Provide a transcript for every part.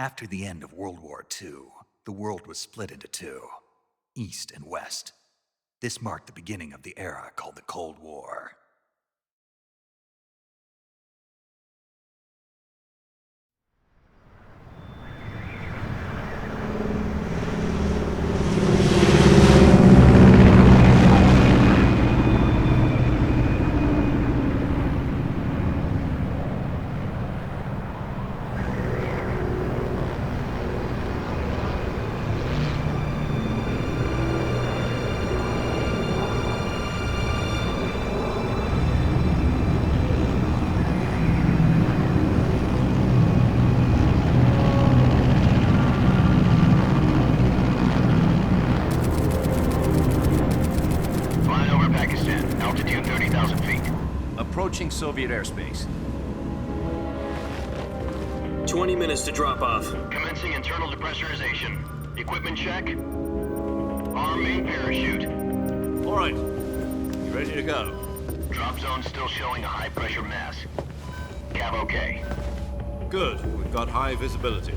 After the end of World War II, the world was split into two, East and West. This marked the beginning of the era called the Cold War. Approaching Soviet airspace. 20 minutes to drop off. Commencing internal depressurization. Equipment check. Arm main parachute. All right. You ready to go? Drop zone still showing a high pressure mass. Cav okay. Good. We've got high visibility.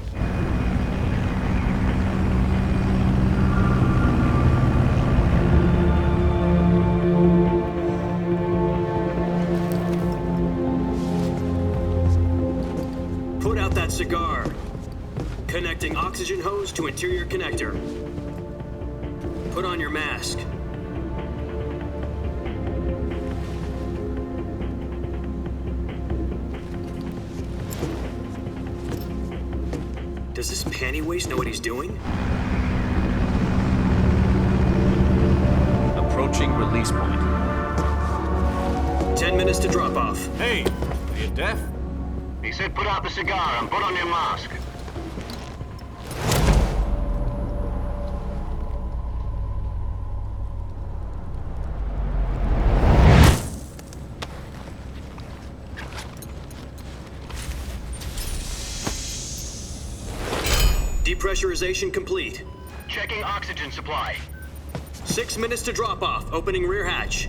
Put out that cigar. Connecting oxygen hose to interior connector. Put on your mask. Does this panty waste know what he's doing? Approaching release point. 10 minutes to drop off. Hey, are you deaf? He said put out the cigar and put on your mask. Depressurization complete. Checking oxygen supply. 6 minutes to drop off. Opening rear hatch.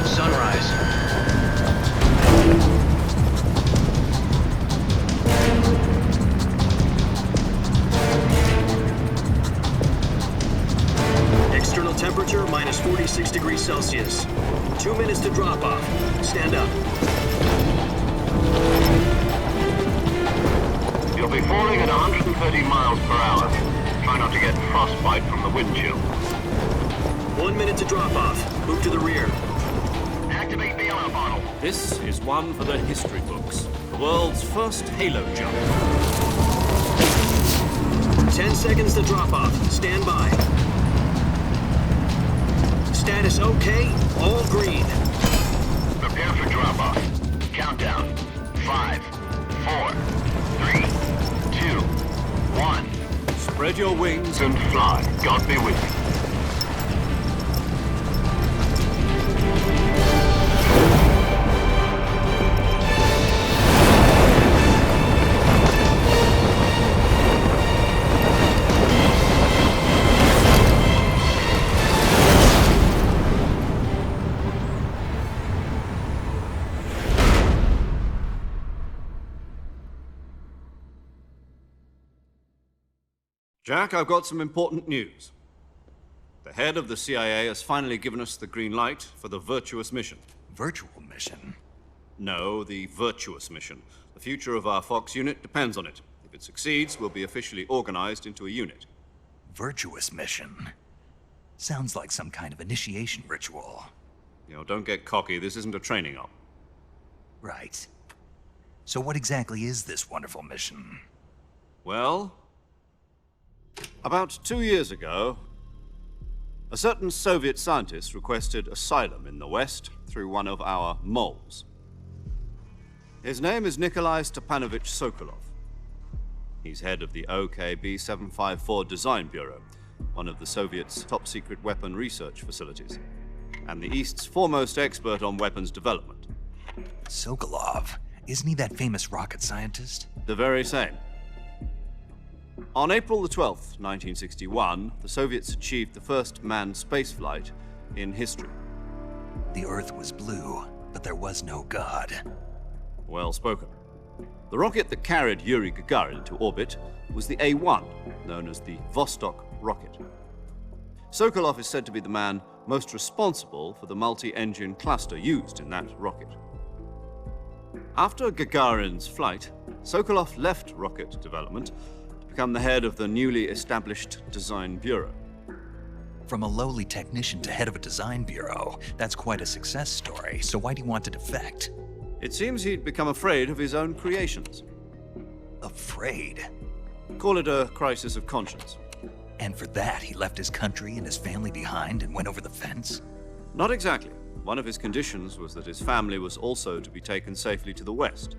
Sunrise. External temperature minus 46 degrees Celsius. 2 minutes to drop off. Stand up. You'll be falling at 130 miles per hour. Try not to get frostbite from the wind chill. 1 minute to drop off. Move to the rear. Activate bailout bottle. This is one for the history books. The world's first halo jump. 10 seconds to drop off. Stand by. Status okay. All green. Prepare for drop-off. Countdown. 5, 4, 3, 2, 1. Spread your wings And fly. God be with you. Jack, I've got some important news. The head of the CIA has finally given us the green light for the Virtuous mission. Virtual mission? No, the Virtuous mission. The future of our Fox unit depends on it. If it succeeds, we'll be officially organized into a unit. Virtuous mission? Sounds like some kind of initiation ritual. You know, don't get cocky. This isn't a training op. Right. So what exactly is this wonderful mission? Well, about 2 years ago, a certain Soviet scientist requested asylum in the West through one of our moles. His name is Nikolai Stepanovich Sokolov. He's head of the OKB-754 Design Bureau, one of the Soviets' top-secret weapon research facilities, and the East's foremost expert on weapons development. Sokolov? Isn't he that famous rocket scientist? The very same. On April the 12th, 1961, the Soviets achieved the first manned spaceflight in history. The Earth was blue, but there was no God. Well spoken. The rocket that carried Yuri Gagarin to orbit was the A-1, known as the Vostok rocket. Sokolov is said to be the man most responsible for the multi-engine cluster used in that rocket. After Gagarin's flight, Sokolov left rocket development to become the head of the newly established Design Bureau. From a lowly technician to head of a design bureau, that's quite a success story, so why do you want to defect? It seems he'd become afraid of his own creations. Afraid? Call it a crisis of conscience. And for that, he left his country and his family behind and went over the fence? Not exactly. One of his conditions was that his family was also to be taken safely to the west.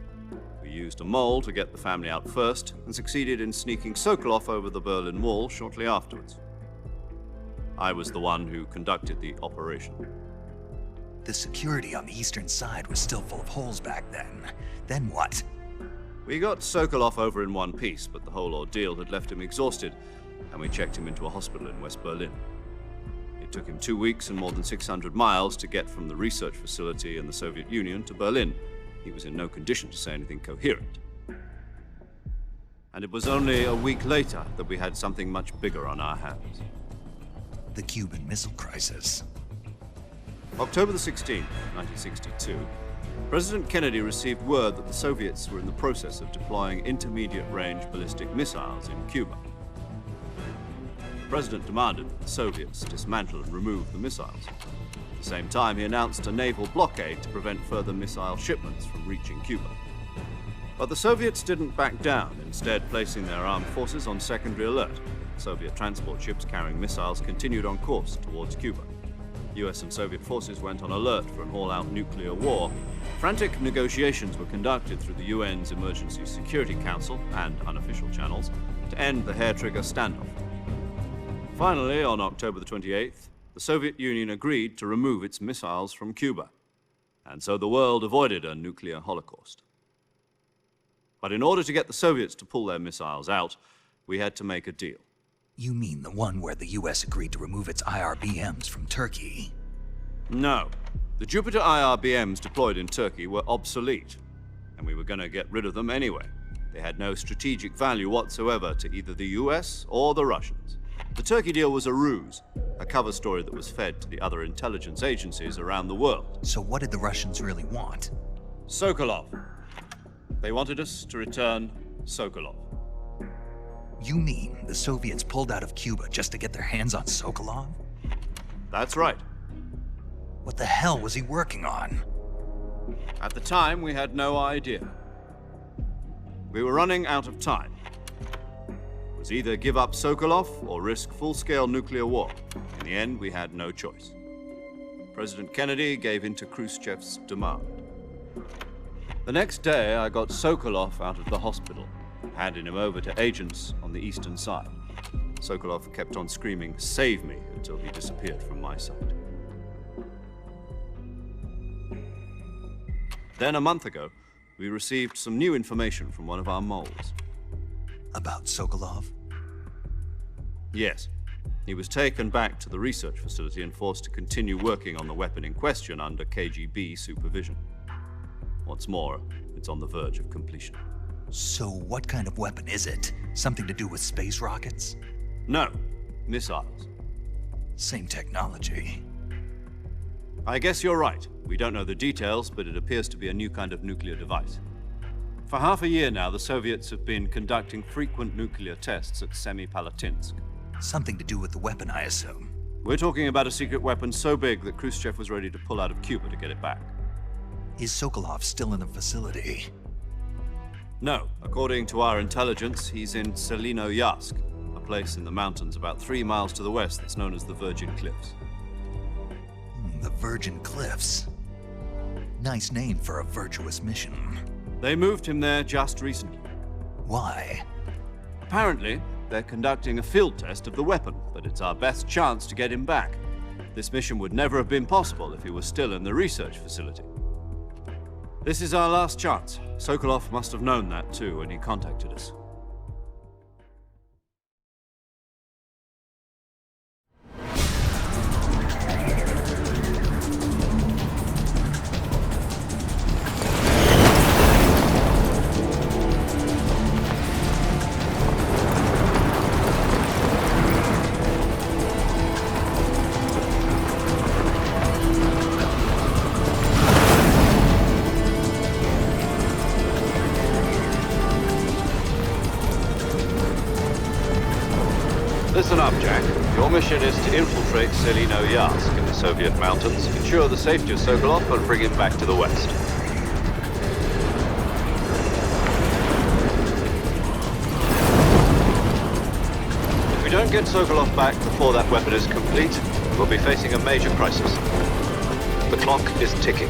We used a mole to get the family out first and succeeded in sneaking Sokolov over the Berlin Wall shortly afterwards. I was the one who conducted the operation. The security on the eastern side was still full of holes back then. Then what? We got Sokolov over in one piece, but the whole ordeal had left him exhausted, and we checked him into a hospital in West Berlin. It took him 2 weeks and more than 600 miles to get from the research facility in the Soviet Union to Berlin. He was in no condition to say anything coherent. And it was only a week later that we had something much bigger on our hands. The Cuban Missile Crisis. October the 16th, 1962, President Kennedy received word that the Soviets were in the process of deploying intermediate-range ballistic missiles in Cuba. The President demanded that the Soviets dismantle and remove the missiles. At the same time, he announced a naval blockade to prevent further missile shipments from reaching Cuba. But the Soviets didn't back down, instead placing their armed forces on secondary alert. Soviet transport ships carrying missiles continued on course towards Cuba. US and Soviet forces went on alert for an all-out nuclear war. Frantic negotiations were conducted through the UN's Emergency Security Council and unofficial channels to end the hair-trigger standoff. Finally, on October the 28th, the Soviet Union agreed to remove its missiles from Cuba, and so the world avoided a nuclear holocaust. But in order to get the Soviets to pull their missiles out, we had to make a deal. You mean the one where the US agreed to remove its IRBMs from Turkey? No. The Jupiter IRBMs deployed in Turkey were obsolete, and we were going to get rid of them anyway. They had no strategic value whatsoever to either the US or the Russians. The Turkey deal was a ruse, a cover story that was fed to the other intelligence agencies around the world. So what did the Russians really want? Sokolov. They wanted us to return Sokolov. You mean the Soviets pulled out of Cuba just to get their hands on Sokolov? That's right. What the hell was he working on? At the time, we had no idea. We were running out of time. It was either give up Sokolov or risk full-scale nuclear war. In the end, we had no choice. President Kennedy gave in to Khrushchev's demand. The next day, I got Sokolov out of the hospital, handing him over to agents on the eastern side. Sokolov kept on screaming, "Save me," until he disappeared from my sight. Then a month ago, we received some new information from one of our moles. About Sokolov? Yes. He was taken back to the research facility and forced to continue working on the weapon in question under KGB supervision. What's more, it's on the verge of completion. So what kind of weapon is it? Something to do with space rockets? No, missiles. Same technology. I guess you're right. We don't know the details, but it appears to be a new kind of nuclear device. For half a year now, the Soviets have been conducting frequent nuclear tests at Semipalatinsk. Something to do with the weapon, I assume. We're talking about a secret weapon so big that Khrushchev was ready to pull out of Cuba to get it back. Is Sokolov still in the facility? No. According to our intelligence, he's in Selinoyarsk, a place in the mountains about 3 miles to the west that's known as the Virgin Cliffs. The Virgin Cliffs. Nice name for a virtuous mission. They moved him there just recently. Why? Apparently, they're conducting a field test of the weapon, but it's our best chance to get him back. This mission would never have been possible if he was still in the research facility. This is our last chance. Sokolov must have known that too when he contacted us. Listen up, Jack. Your mission is to infiltrate Selino Yask in the Soviet mountains, ensure the safety of Sokolov, and bring him back to the west. If we don't get Sokolov back before that weapon is complete, we'll be facing a major crisis. The clock is ticking.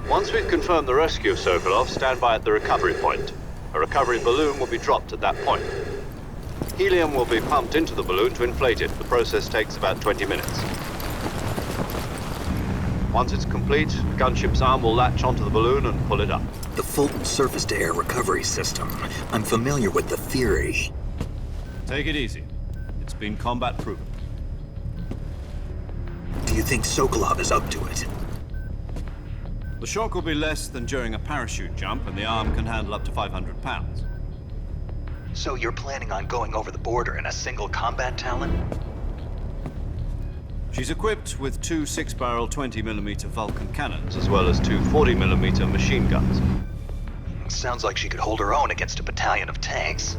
Once we've confirmed the rescue of Sokolov, stand by at the recovery point. A recovery balloon will be dropped at that point. Helium will be pumped into the balloon to inflate it. The process takes about 20 minutes. Once it's complete, the gunship's arm will latch onto the balloon and pull it up. The Fulton surface-to-air recovery system. I'm familiar with the theory. Take it easy. It's been combat-proven. Do you think Sokolov is up to it? The shock will be less than during a parachute jump, and the arm can handle up to 500 pounds. So you're planning on going over the border in a single combat Talon? She's equipped with two 6-barrel 20mm Vulcan cannons, as well as two 40mm machine guns. Sounds like she could hold her own against a battalion of tanks.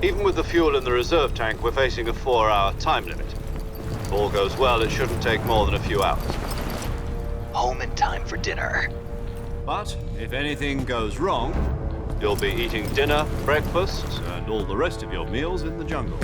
Even with the fuel in the reserve tank, we're facing a 4-hour time limit. If all goes well, it shouldn't take more than a few hours. Home in time for dinner. But if anything goes wrong, you'll be eating dinner, breakfast, and all the rest of your meals in the jungle.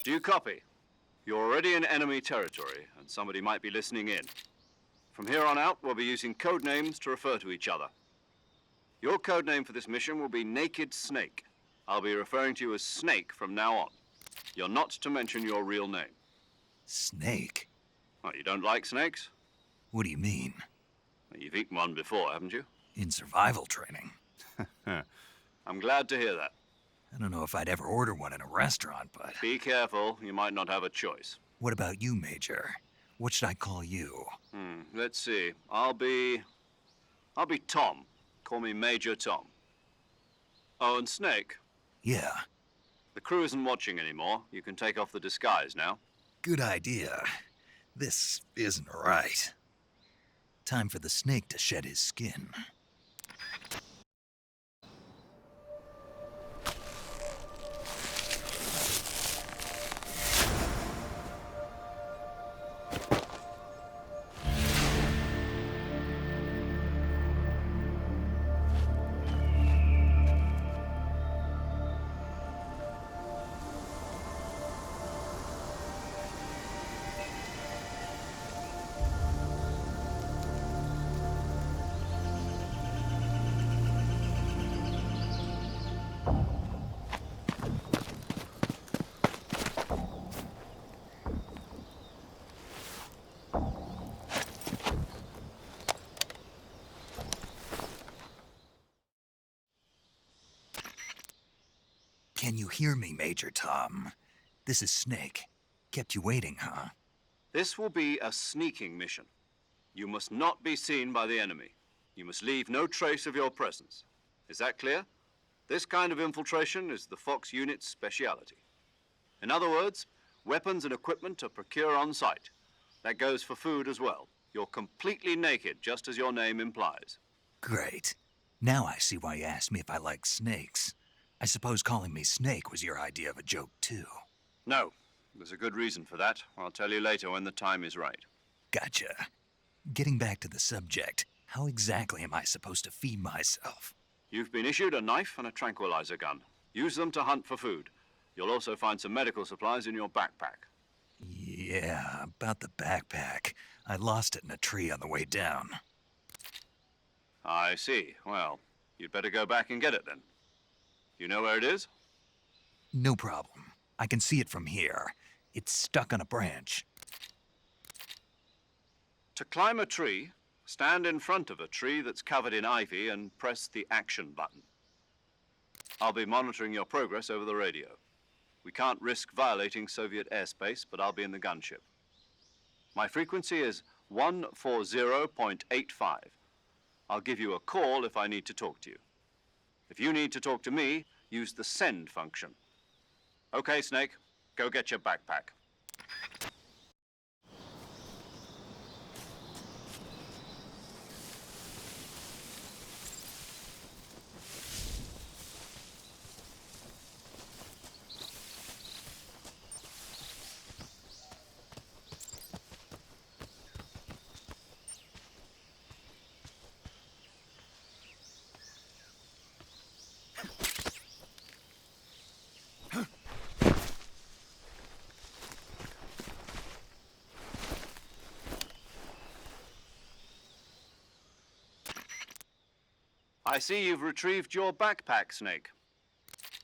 Do you copy? You're already in enemy territory, and somebody might be listening in. From here on out, we'll be using code names to refer to each other. Your code name for this mission will be Naked Snake. I'll be referring to you as Snake from now on. You're not to mention your real name. Snake? Oh, you don't like snakes? What do you mean? Well, you've eaten one before, haven't you? In survival training? I'm glad to hear that. I don't know if I'd ever order one in a restaurant, but... Be careful, you might not have a choice. What about you, Major? What should I call you? Let's see. I'll be Tom. Call me Major Tom. Oh, and Snake. Yeah, The crew isn't watching anymore. You can take off the disguise now. good idea. This isn't right. Time for the snake to shed his skin. Can you hear me, Major Tom? This is Snake. Kept you waiting, huh? This will be a sneaking mission. You must not be seen by the enemy. You must leave no trace of your presence. Is that clear? This kind of infiltration is the Fox unit's speciality. In other words, weapons and equipment are procured on site. That goes for food as well. You're completely naked, just as your name implies. Great. Now I see why you asked me if I like snakes. I suppose calling me Snake was your idea of a joke, too. No, there's a good reason for that. I'll tell you later when the time is right. Gotcha. Getting back to the subject, how exactly am I supposed to feed myself? You've been issued a knife and a tranquilizer gun. Use them to hunt for food. You'll also find some medical supplies in your backpack. Yeah, about the backpack. I lost it in a tree on the way down. I see. Well, you'd better go back and get it then. You know where it is? No problem. I can see it from here. It's stuck on a branch. To climb a tree, stand in front of a tree that's covered in ivy and press the action button. I'll be monitoring your progress over the radio. We can't risk violating Soviet airspace, but I'll be in the gunship. My frequency is 140.85. I'll give you a call if I need to talk to you. If you need to talk to me, use the send function. Okay, Snake, go get your backpack. I see you've retrieved your backpack, Snake.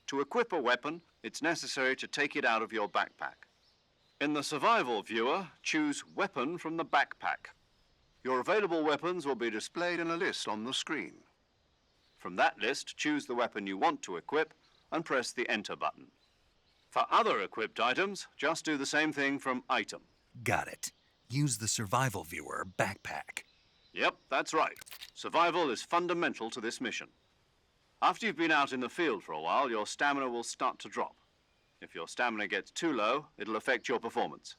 To equip a weapon, it's necessary to take it out of your backpack. In the survival viewer, choose Weapon from the backpack. Your available weapons will be displayed in a list on the screen. From that list, choose the weapon you want to equip and press the Enter button. For other equipped items, just do the same thing from Item. Got it. Use the survival viewer backpack. Yep, that's right. Survival is fundamental to this mission. After you've been out in the field for a while, your stamina will start to drop. If your stamina gets too low, it'll affect your performance.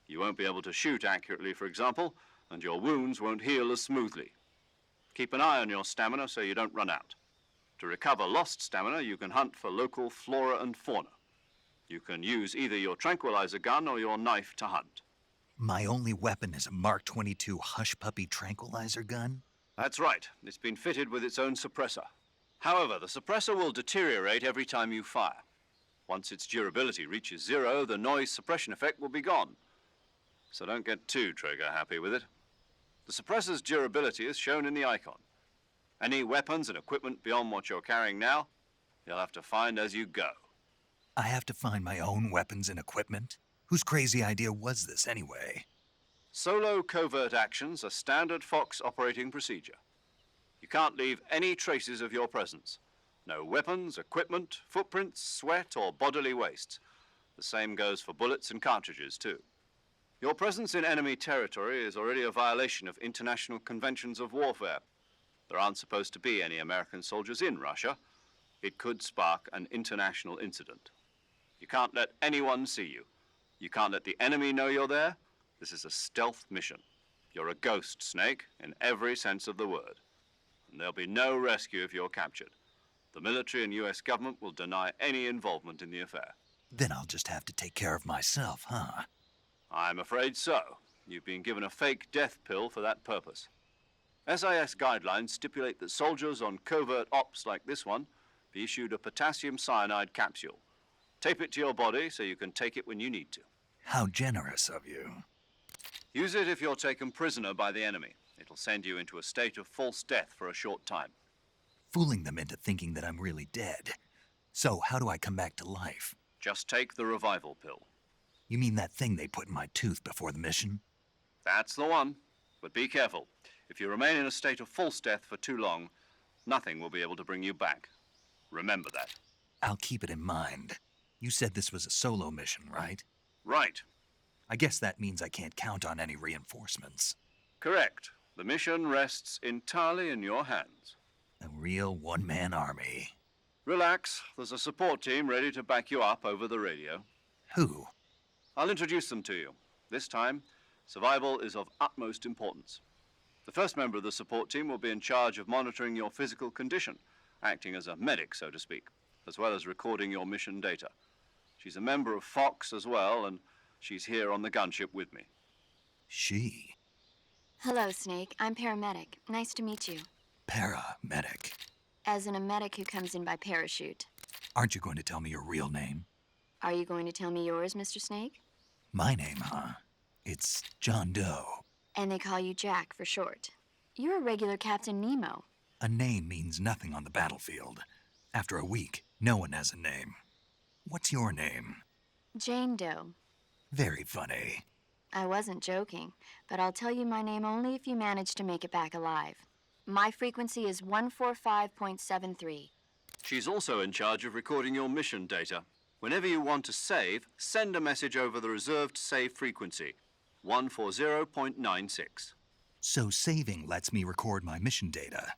You won't be able to shoot accurately, for example, and your wounds won't heal as smoothly. Keep an eye on your stamina so you don't run out. To recover lost stamina, you can hunt for local flora and fauna. You can use either your tranquilizer gun or your knife to hunt. My only weapon is a Mark 22 Hush Puppy tranquilizer gun? That's right. It's been fitted with its own suppressor. However, the suppressor will deteriorate every time you fire. Once its durability reaches 0, the noise suppression effect will be gone. So don't get too trigger-happy with it. The suppressor's durability is shown in the icon. Any weapons and equipment beyond what you're carrying now, you'll have to find as you go. I have to find my own weapons and equipment? Whose crazy idea was this, anyway? Solo covert actions are standard Fox operating procedure. You can't leave any traces of your presence. No weapons, equipment, footprints, sweat, or bodily wastes. The same goes for bullets and cartridges, too. Your presence in enemy territory is already a violation of international conventions of warfare. There aren't supposed to be any American soldiers in Russia. It could spark an international incident. You can't let anyone see you. You can't let the enemy know you're there. This is a stealth mission. You're a ghost, Snake, in every sense of the word. And there'll be no rescue if you're captured. The military and U.S. government will deny any involvement in the affair. Then I'll just have to take care of myself, huh? I'm afraid so. You've been given a fake death pill for that purpose. SIS guidelines stipulate that soldiers on covert ops like this one be issued a potassium cyanide capsule. Tape it to your body so you can take it when you need to. How generous of you. Use it if you're taken prisoner by the enemy. It'll send you into a state of false death for a short time. Fooling them into thinking that I'm really dead. So how do I come back to life? Just take the revival pill. You mean that thing they put in my tooth before the mission? That's the one. But be careful. If you remain in a state of false death for too long, nothing will be able to bring you back. Remember that. I'll keep it in mind. You said this was a solo mission, right? Right. I guess that means I can't count on any reinforcements. Correct. The mission rests entirely in your hands. A real one-man army. Relax. There's a support team ready to back you up over the radio. Who? I'll introduce them to you. This time, survival is of utmost importance. The first member of the support team will be in charge of monitoring your physical condition, acting as a medic, so to speak, as well as recording your mission data. She's a member of Fox as well, and she's here on the gunship with me. She. Hello, Snake. I'm paramedic. Nice to meet you. Paramedic. As in a medic who comes in by parachute. Aren't you going to tell me your real name? Are you going to tell me yours, Mr. Snake? My name, huh? It's John Doe. And they call you Jack for short. You're a regular Captain Nemo. A name means nothing on the battlefield. After a week, no one has a name. What's your name? Jane Doe. Very funny. I wasn't joking, but I'll tell you my name only if you manage to make it back alive. My frequency is 145.73. She's also in charge of recording your mission data. Whenever you want to save, send a message over the reserved save frequency, 140.96. So saving lets me record my mission data.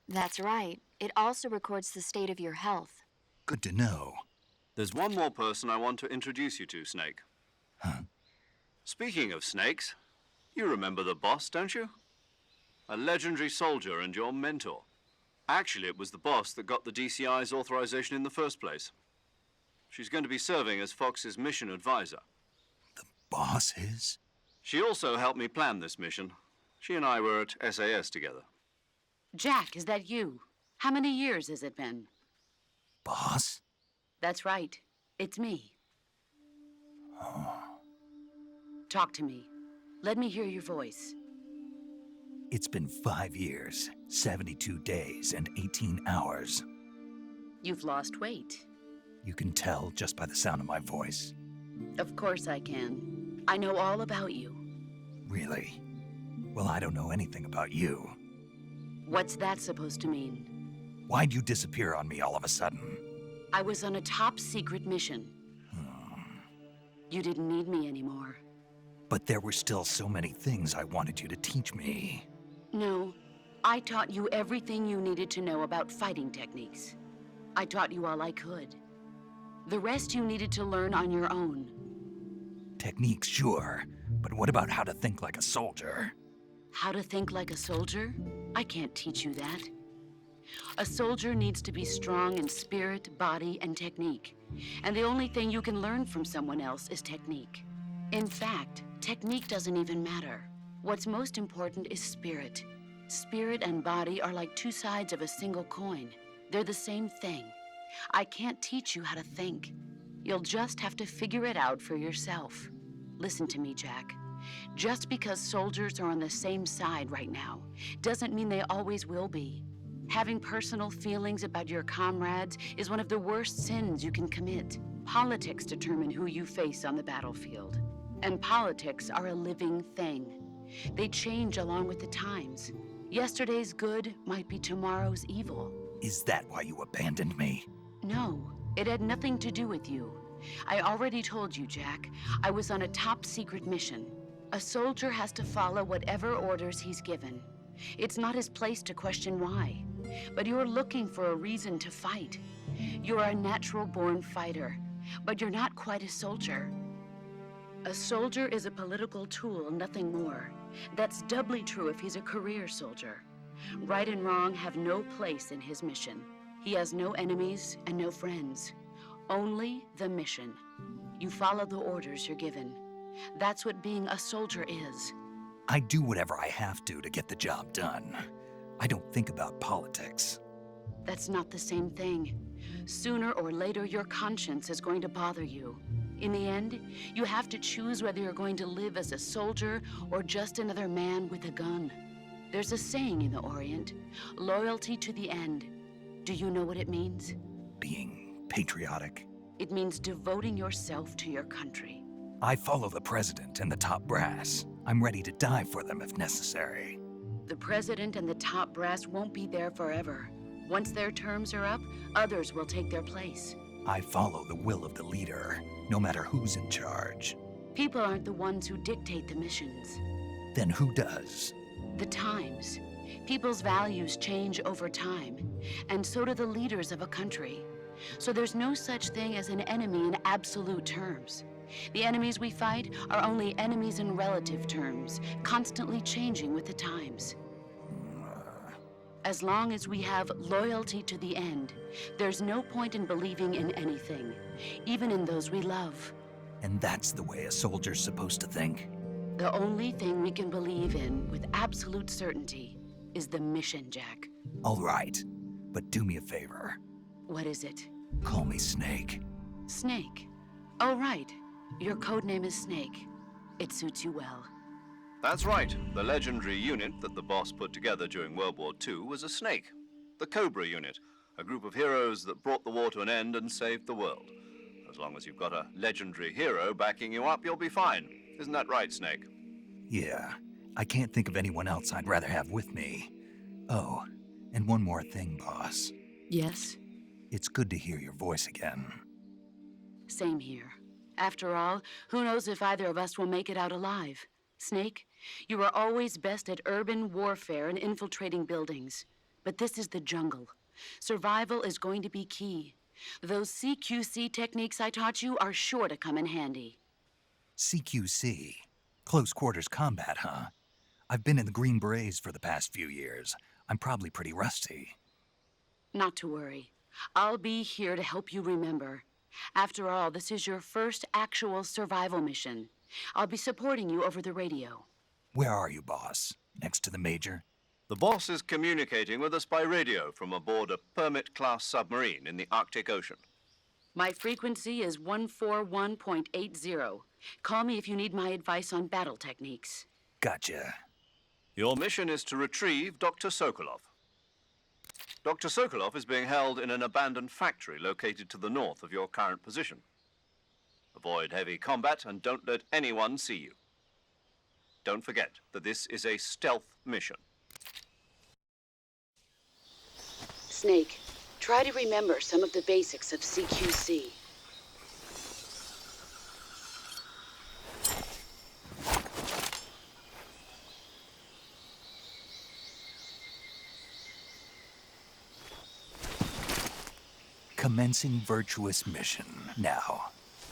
That's right. It also records the state of your health. Good to know. There's one more person I want to introduce you to, Snake. Huh? Speaking of snakes, you remember the boss, don't you? A legendary soldier and your mentor. Actually, it was the boss that got the DCI's authorization in the first place. She's going to be serving as Fox's mission advisor. The boss is? She also helped me plan this mission. She and I were at SAS together. Jack, is that you? How many years has it been? Boss? That's right. It's me. Talk to me. Let me hear your voice. It's been 5 years, 72 days, and 18 hours. You've lost weight. You can tell just by the sound of my voice. Of course I can. I know all about you. Really? Well, I don't know anything about you. What's that supposed to mean? Why'd you disappear on me all of a sudden? I was on a top-secret mission. You didn't need me anymore. But there were still so many things I wanted you to teach me. No, I taught you everything you needed to know about fighting techniques. I taught you all I could. The rest you needed to learn on your own. Techniques, sure. But what about how to think like a soldier? How to think like a soldier? I can't teach you that. A soldier needs to be strong in spirit, body, and technique. And the only thing you can learn from someone else is technique. In fact, technique doesn't even matter. What's most important is spirit. Spirit and body are like two sides of a single coin. They're the same thing. I can't teach you how to think. You'll just have to figure it out for yourself. Listen to me, Jack. Just because soldiers are on the same side right now doesn't mean they always will be. Having personal feelings about your comrades is one of the worst sins you can commit. Politics determine who you face on the battlefield. And politics are a living thing. They change along with the times. Yesterday's good might be tomorrow's evil. Is that why you abandoned me? No, it had nothing to do with you. I already told you, Jack. I was on a top-secret mission. A soldier has to follow whatever orders he's given. It's not his place to question why. But you're looking for a reason to fight. You're a natural-born fighter, but you're not quite a soldier. A soldier is a political tool, nothing more. That's doubly true if he's a career soldier. Right and wrong have no place in his mission. He has no enemies and no friends. Only the mission. You follow the orders you're given. That's what being a soldier is. I do whatever I have to get the job done. I don't think about politics. That's not the same thing. Sooner or later, your conscience is going to bother you. In the end, you have to choose whether you're going to live as a soldier or just another man with a gun. There's a saying in the Orient, loyalty to the end. Do you know what it means? Being patriotic. It means devoting yourself to your country. I follow the president and the top brass. I'm ready to die for them if necessary. The president and the top brass won't be there forever. Once their terms are up, others will take their place. I follow the will of the leader, no matter who's in charge. People aren't the ones who dictate the missions. Then who does? The times. People's values change over time, and so do the leaders of a country. So there's no such thing as an enemy in absolute terms. The enemies we fight are only enemies in relative terms, constantly changing with the times. As long as we have loyalty to the end, there's no point in believing in anything, even in those we love. And that's the way a soldier's supposed to think? The only thing we can believe in with absolute certainty is the mission, Jack. All right, but do me a favor. What is it? Call me Snake. Snake. Oh, right. Your code name is Snake. It suits you well. That's right. The legendary unit that the boss put together during World War II was a snake. The Cobra unit, a group of heroes that brought the war to an end and saved the world. As long as you've got a legendary hero backing you up, you'll be fine. Isn't that right, Snake? Yeah, I can't think of anyone else I'd rather have with me. Oh, and one more thing, boss. Yes? It's good to hear your voice again. Same here. After all, who knows if either of us will make it out alive? Snake, you are always best at urban warfare and infiltrating buildings. But this is the jungle. Survival is going to be key. Those CQC techniques I taught you are sure to come in handy. CQC? Close quarters combat, huh? I've been in the Green Berets for the past few years. I'm probably pretty rusty. Not to worry. I'll be here to help you remember. After all, this is your first actual survival mission. I'll be supporting you over the radio. Where are you, boss? Next to the Major? The boss is communicating with us by radio from aboard a Permit-class submarine in the Arctic Ocean. My frequency is 141.80. Call me if you need my advice on battle techniques. Gotcha. Your mission is to retrieve Dr. Sokolov. Dr. Sokolov is being held in an abandoned factory located to the north of your current position. Avoid heavy combat and don't let anyone see you. Don't forget that this is a stealth mission. Snake, try to remember some of the basics of CQC. Commencing virtuous mission now.